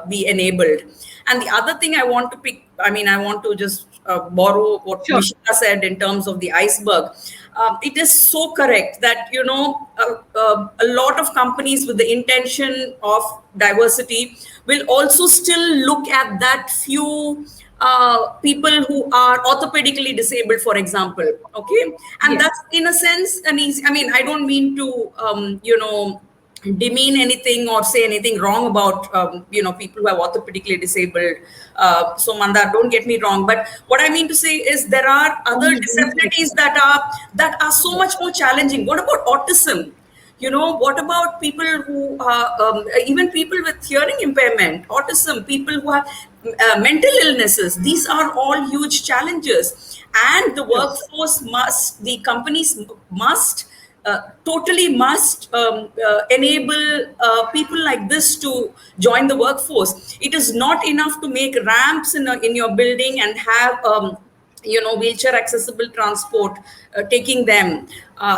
be enabled. And the other thing I want to pick, I want to just borrow what Sure. Nishita said in terms of the iceberg. It is so correct that a lot of companies with the intention of diversity will also still look at that few people who are orthopedically disabled, for example. Okay, and Yes. that's in a sense an easy. I don't mean to demean anything or say anything wrong about people who are orthopedically disabled. So Mandar, don't get me wrong, but what I mean to say is there are other Only these disabilities that are so much more challenging. What about autism? What about people who are even people with hearing impairment, autism, people who have mental illnesses? These are all huge challenges, and the Sure. workforce must, the companies must, totally must enable people like this to join the workforce. It is not enough to make ramps in your building and have wheelchair accessible transport taking them.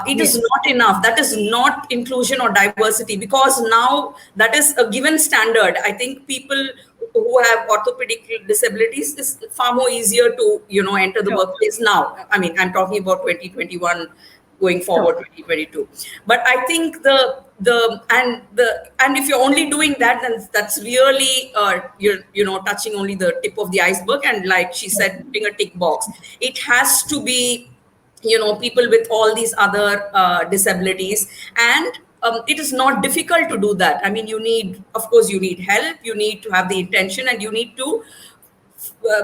It is Yes. not enough. That is not inclusion or diversity, because now that is a given standard. I think people who have orthopedic disabilities is far more easier to enter the Sure. workplace now. I'm talking about 2021 going Sure. forward, 2022. But I think and if you're only doing that, then that's really you're touching only the tip of the iceberg, and like she said, putting a tick box. It has to be people with all these other disabilities, and it is not difficult to do that. You need, of course, you need help, you need to have the intention, and you need to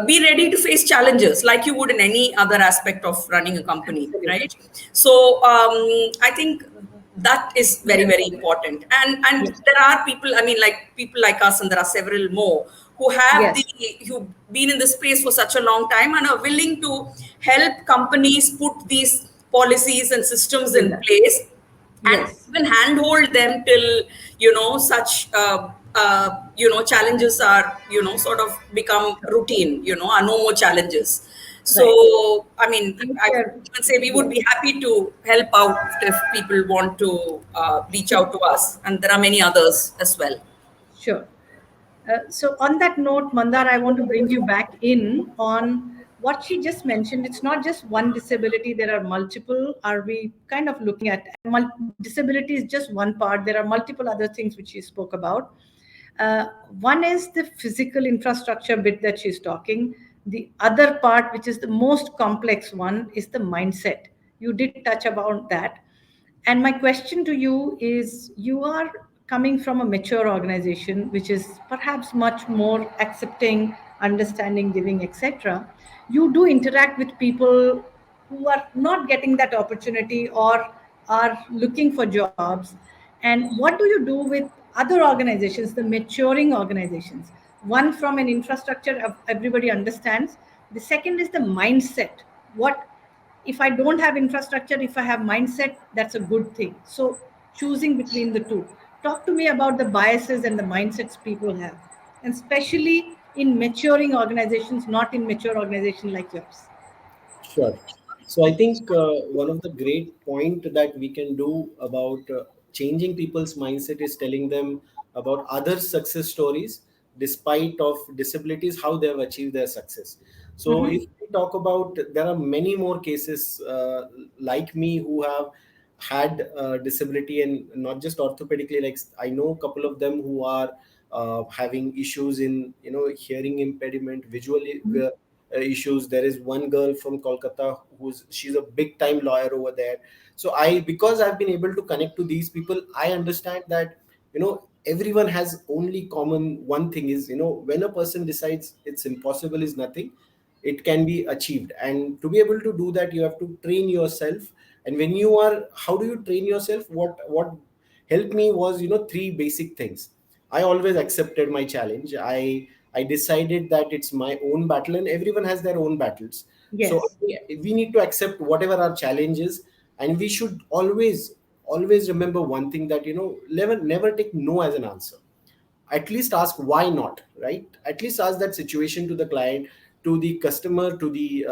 be ready to face challenges like you would in any other aspect of running a company, Absolutely. right? So I think that is very, Yes. very important. And Yes. there are people, like people like us, and there are several more who have Yes. who've been in this space for such a long time and are willing to help companies put these policies and systems Do in that. place, and Yes. even handhold them till such challenges are sort of become Sure. routine, are no more challenges. Right. So I'm I would here. even say we would Yes. be happy to help out if people want to reach out to us, and there are many others as well. Sure. So, on that note, Mandar, I want to bring you back in on what she just mentioned. It's not just one disability, there are multiple. Are we kind of looking at disability is just one part? There are multiple other things which she spoke about. Uh, One is the physical infrastructure bit that she's talking. The other part, which is the most complex one, is the mindset. You did touch about that. And my question to you is, you are coming from a mature organization, which is perhaps much more accepting, understanding, giving, etc. You do interact with people who are not getting that opportunity or are looking for jobs. And what do you do with other organizations, the maturing organizations? One, from an infrastructure of everybody understands. The second is the mindset. What if I don't have infrastructure, if I have mindset, that's a good thing. So choosing between the two. Talk to me about the biases and the mindsets people have, and especially in maturing organizations, not in mature organizations like yours. Sure. So I think one of the great point that we can do about changing people's mindset is telling them about other success stories, despite of disabilities, how they have achieved their success. So if Mm-hmm. we talk about, there are many more cases like me who have had disability, and not just orthopedically. Like I know a couple of them who are having issues in hearing impediment, visually issues. There is one girl from Kolkata she's a big time lawyer over there. So because I've been able to connect to these people, I understand that everyone has only common one thing is, when a person decides it's impossible is nothing, it can be achieved. And to be able to do that, you have to train yourself. And when you are, how do you train yourself? What helped me was, three basic things. I always accepted my challenge. I decided that it's my own battle, and everyone has their own battles. So Yes. we need to accept whatever our challenge is, and we should always remember one thing, that never take no as an answer. At least ask why not, right? At least ask that situation to the client, to the customer, to the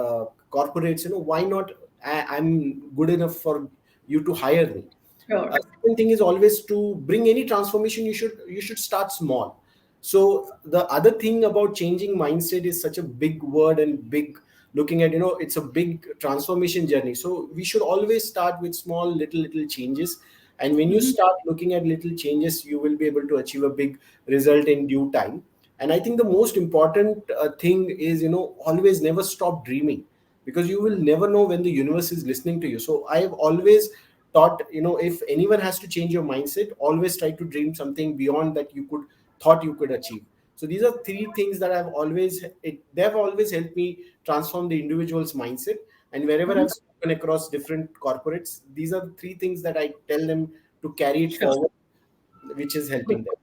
corporates, why not? I'm good enough for you to hire me. Sure. Second thing is always to bring any transformation, you should start small. So the other thing about changing mindset is such a big word and big, looking at, it's a big transformation journey. So we should always start with small little changes, and when you Mhm. start looking at little changes, you will be able to achieve a big result in due time. And I think the most important thing is, always never stop dreaming, because you will never know when the universe is listening to you. So I've always thought, if anyone has to change your mindset, always try to dream something beyond that you could thought you could achieve. So these are three things that they've always helped me transform the individual's mindset. And wherever Mhm. I've spoken across different corporates, these are the three things that I tell them to carry it Sure. forward, which is Good. helping them.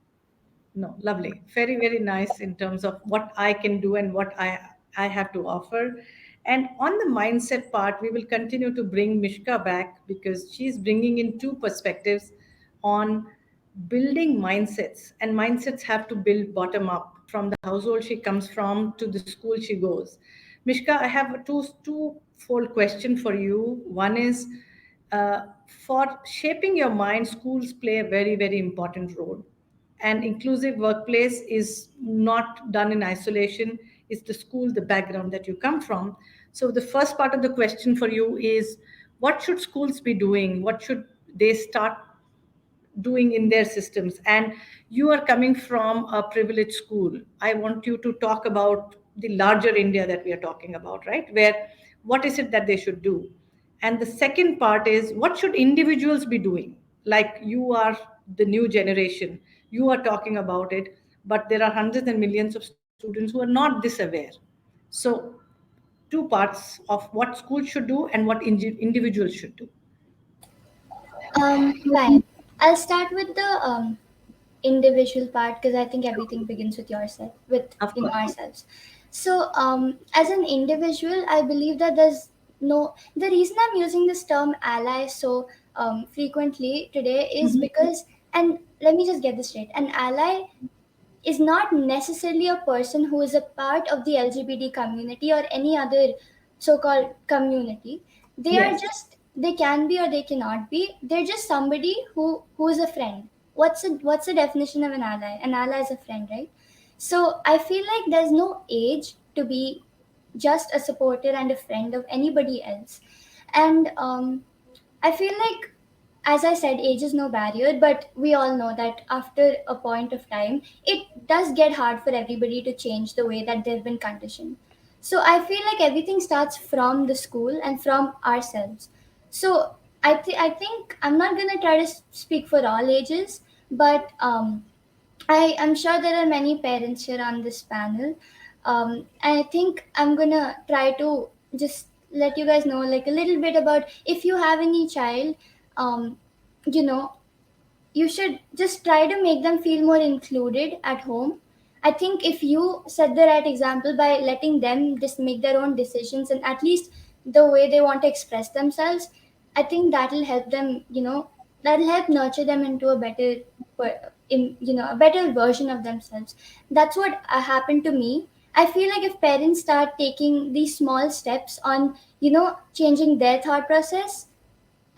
No, lovely. Very, very nice in terms of what I can do and what I have to offer. And on the mindset part, we will continue to bring Mishka back because she's bringing in two perspectives on building mindsets. And mindsets have to build bottom up from the household she comes from to the school she goes. Mishka, I have a twofold question for you. One is for shaping your mind, schools play a very, very important role. An inclusive workplace is not done in isolation. It's the school, the background that you come from. So the first part of the question for you is, what should schools be doing? What should they start doing in their systems? And you are coming from a privileged school. I want you to talk about the larger India that we are talking about, right? Where what is it that they should do? And the second part is, what should individuals be doing? Like, you are the new generation, you are talking about it, but there are hundreds and millions of students who are not this aware. So two parts of what schools should do and what individuals should do. Fine. I'll start with the individual part because I think everything begins with yourself, with Of course. ourselves. So, as an individual, I believe that there's no. The reason I'm using this term ally so frequently today is Mhm. because, and let me just get this straight: an ally is not necessarily a person who is a part of the LGBT community or any other so-called community. They are Yes. just, they can be or they cannot be. They're just somebody who is a friend. What's the definition of an ally? An ally is a friend, right? So I feel like there's no age to be just a supporter and a friend of anybody else. And I feel like, as I said, age is no barrier, but we all know that after a point of time, it does get hard for everybody to change the way that they've been conditioned. So I feel like everything starts from the school and from ourselves. So I think I'm not gonna try to speak for all ages, but I am sure there are many parents here on this panel. I think I'm gonna try to just let you guys know like a little bit about if you have any child, um, you know, you should just try to make them feel more included at home. I think if you set the right example by letting them just make their own decisions and at least the way they want to express themselves, I think that'll help them, that'll help nurture them into a better, a better version of themselves. That's what happened to me. I feel like if parents start taking these small steps on, changing their thought process,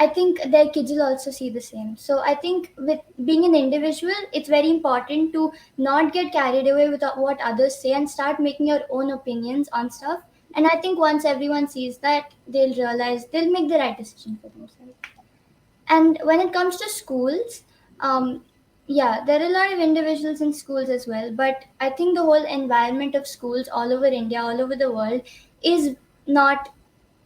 I think their kids will also see the same. So I think with being an individual, it's very important to not get carried away with what others say and start making your own opinions on stuff. And I think once everyone sees that, they'll realize they'll make the right decision for themselves. And when it comes to schools, yeah, there are a lot of individuals in schools as well. But I think the whole environment of schools all over India, all over the world, is not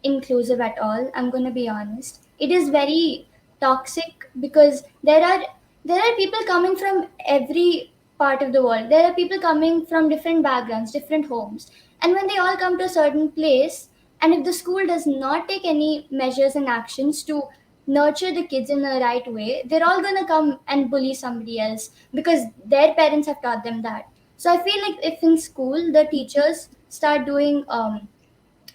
inclusive at all. I'm going to be honest. It is very toxic because there are people coming from every part of the world. There are people coming from different backgrounds, different homes. And when they all come to a certain place, and if the school does not take any measures and actions to nurture the kids in the right way, they're all going to come and bully somebody else because their parents have taught them that. So I feel like if in school the teachers start doing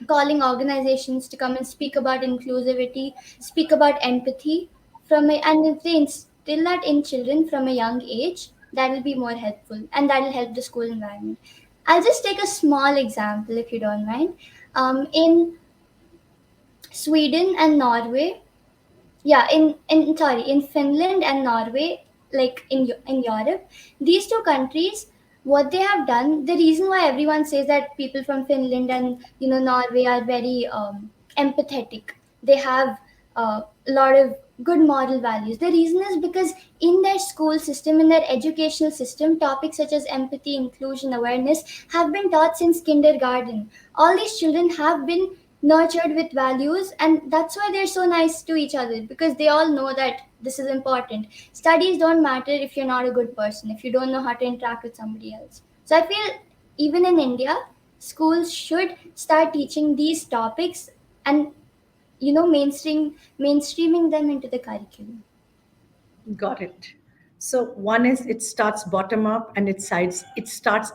calling organizations to come and speak about inclusivity, speak about empathy and if they instill that in children from a young age, that will be more helpful and that will help the school environment. I'll just take a small example if you don't mind. In Sweden and Norway, Yeah, in Finland and Norway, like in Europe, these two countries, what they have done, the reason why everyone says that people from Finland and Norway are very empathetic, they have a lot of good moral values. The reason is because in their school system, in their educational system, topics such as empathy, inclusion, awareness have been taught since kindergarten. All these children have been nurtured with values, and that's why they're so nice to each other, because they all know that this is important. Studies don't matter if you're not a good person, if you don't know how to interact with somebody else. So I feel even in India, schools should start teaching these topics and mainstreaming them into the curriculum. Got it. So one is it starts bottom up and it starts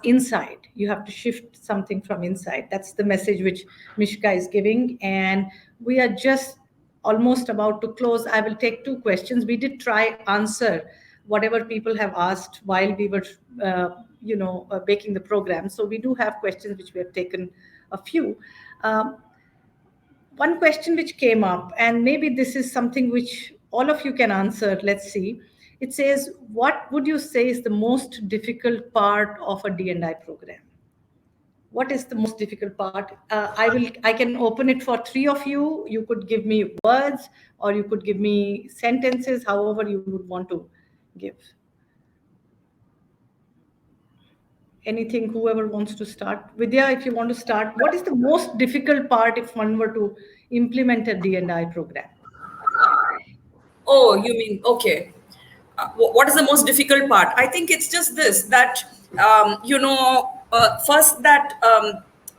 inside. You have to shift something from inside. That's the message which Mishka is giving. And we are just almost about to close. I will take two questions. We did try answer whatever people have asked while we were making the program. So we do have questions which we have taken a few. Um, One question which came up, and maybe this is something which all of you can answer. Let's see. It says, what would you say is the most difficult part of a D&I program? What is the most difficult part? I can open it for three of you. You could give me words, or you could give me sentences, however you would want to give. Anything, whoever wants to start. Vidya, if you want to start, what is the most difficult part if one were to implement a D&I program? Oh, you mean, okay. What is the most difficult part? I think it's just this, that, first that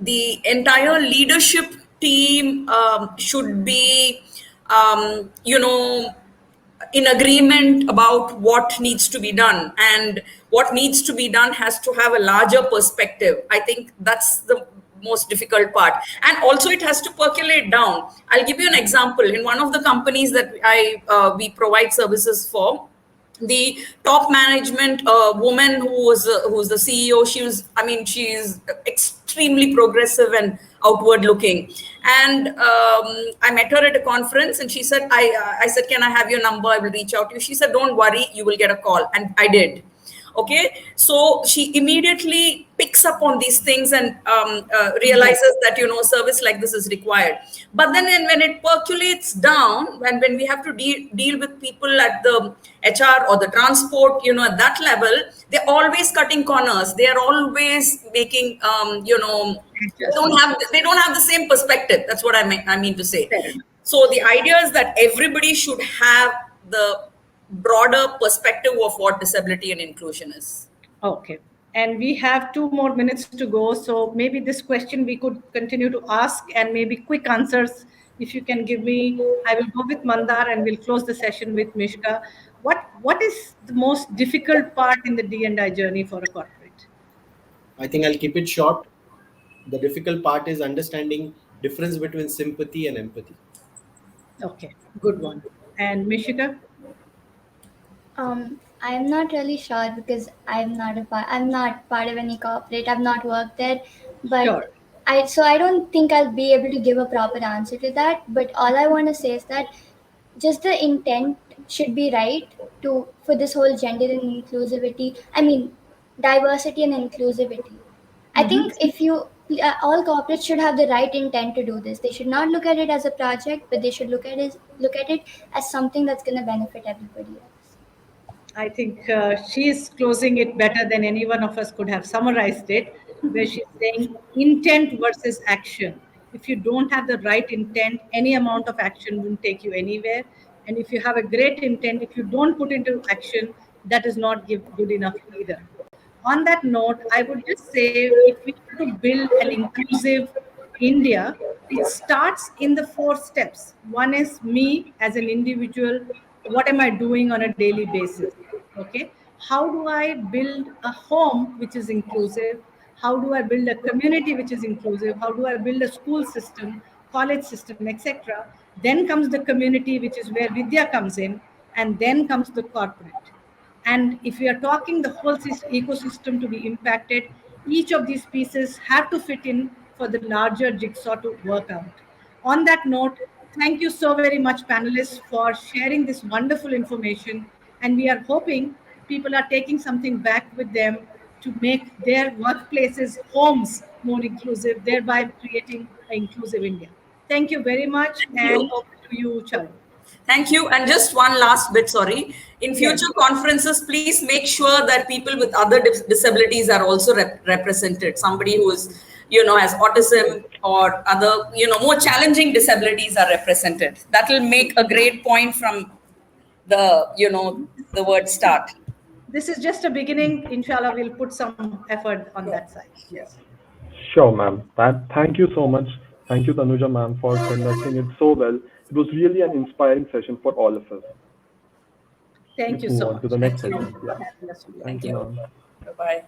the entire leadership team should be, you know, in agreement about what needs to be done, and what needs to be done has to have a larger perspective. I think that's the most difficult part, and also it has to percolate down. I'll give you an example. In one of the companies that we provide services for, the top management woman who's the CEO, she's extremely progressive and outward looking. And I met her at a conference, and she said, I said, can I have your number? I will reach out to you. She said, don't worry, you will get a call. And I did. Okay, so she immediately picks up on these things and realizes that service like this is required. But then when it percolates down, when we have to deal with people at the HR or the transport, at that level, they're always cutting corners. They are always making they don't have the same perspective. That's what I mean to say. Fair enough. So the idea is that everybody should have the broader perspective of what disability and inclusion is. Okay. And we have 2 more minutes to go. So maybe this question we could continue to ask, and maybe quick answers. If you can give me, I will go with Mandar and we'll close the session with Mishka. What is the most difficult part in the D&I journey for a corporate? I think I'll keep it short. The difficult part is understanding difference between sympathy and empathy. Okay, good one. And Mishka? I'm not really sure because I'm not part of any corporate. I've not worked there, but Sure. I don't think I'll be able to give a proper answer to that. But all I want to say is that just the intent should be right to for this whole gender and inclusivity. I mean, diversity and inclusivity. I Mhm. think if you all corporates should have the right intent to do this. They should not look at it as a project, but they should look at it as something that's going to benefit everybody else. I think she is closing it better than any one of us could have summarized it, where she's saying intent versus action. If you don't have the right intent, any amount of action won't take you anywhere. And if you have a great intent, if you don't put into action, that is not good enough either. On that note, I would just say if we want to build an inclusive India, it starts in the four steps. One is me as an individual. What am I doing on a daily basis? Okay. How do I build a home which is inclusive? How do I build a community which is inclusive? How do I build a school system, college system, etc.? Then comes the community, which is where Vidya comes in, and then comes the corporate. And if we are talking the whole ecosystem to be impacted, each of these pieces have to fit in for the larger jigsaw to work out. On that note, Thank you so very much, panelists, for sharing this wonderful information. And we are hoping people are taking something back with them to make their workplaces, homes more inclusive, thereby creating an inclusive India. Thank you very much. Thank And you. over to you, Charu. Thank you. And just one last bit, sorry. In Yes. future conferences, please make sure that people with other disabilities are also represented. Somebody who is, has autism or other, more challenging disabilities are represented. That will make a great point from the word start. This is just a beginning. Inshallah, we'll put some effort on that side. Yes. Sure, ma'am. Thank you so much. Thank you, Tanuja, ma'am, for conducting it so well. It was really an inspiring session for all of us. Thank Let's you move so on to much. the Thank next you. Thank segment. you Yeah. for having us today. Thank Thank you, you. ma'am. Bye-bye.